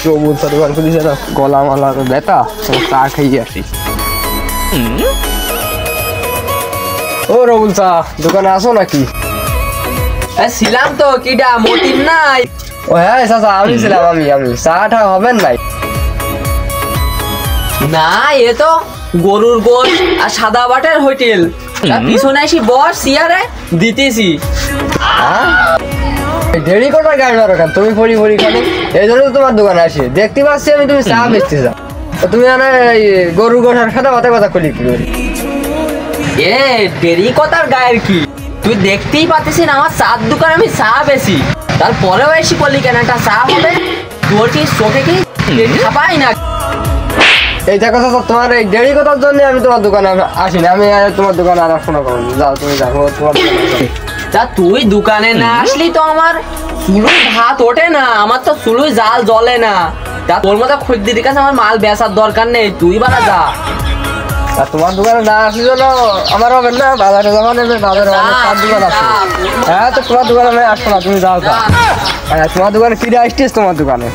রবুল স্যার দোকান খুলেছে না, গলা মালা ব্যথা, চা খাইয়ে আসি। ও রবুল চা দোকানে আসো নাকি? ছিলাম তো, কিডা মতিন নাই? ও হ্যাঁ চাচা আমি ছিলাম, আমি চা টা হবেন নাই? না এ তো গরুর গোশ আর সাদা বাটের হোটেল, পিছনে আসি বস চেয়ারে দিতেছি। দেরি কটার গাড়ি মারো কেন? তুমি পড়ি খালি এই জন্য তো তোমার দোকানে আসি, দেখতে পাচ্ছি আমি তুমি চা বেচতে যাও, তুমি গরুর গোশ আর সাদা বাটের কথা খুলি কি করি? এ দেরি কথার গায়ের কি, তুই দেখতেই পাচ্ছিস আমার চার দোকান আমি চা বেশি, তারপরেও এসি বললি কেন একটা চা হবে? তোর কি চোখে কি খাপাই না? এই দেখো চাচা, তোমার এই দেরি কথার জন্য আমি তোমার দোকানে আসিনি, আমি তোমার দোকানে আর শোনা করো, যাও তুমি যাও তোমার দোকানে। তা তুই দোকানে না আসলি তো আমার চুলুই ভাত ওঠে না, আমার তো চুলুই জাল জ্বলে না। তা তোর মতো খদ্দের কাছে আমার মাল বেচার দরকার নেই, তুই বাড়া যা। আর তোমার দোকানে না আসলে জন্য আমার হবে না, বাজারে যখন নেবে বাজারে অনেক সব দোকান আছে। হ্যাঁ তো তোমার দোকানে আমি আসবো না, তুমি যাও। হ্যাঁ তোমার দোকানে কিনে আসছিস তোমার দোকানে।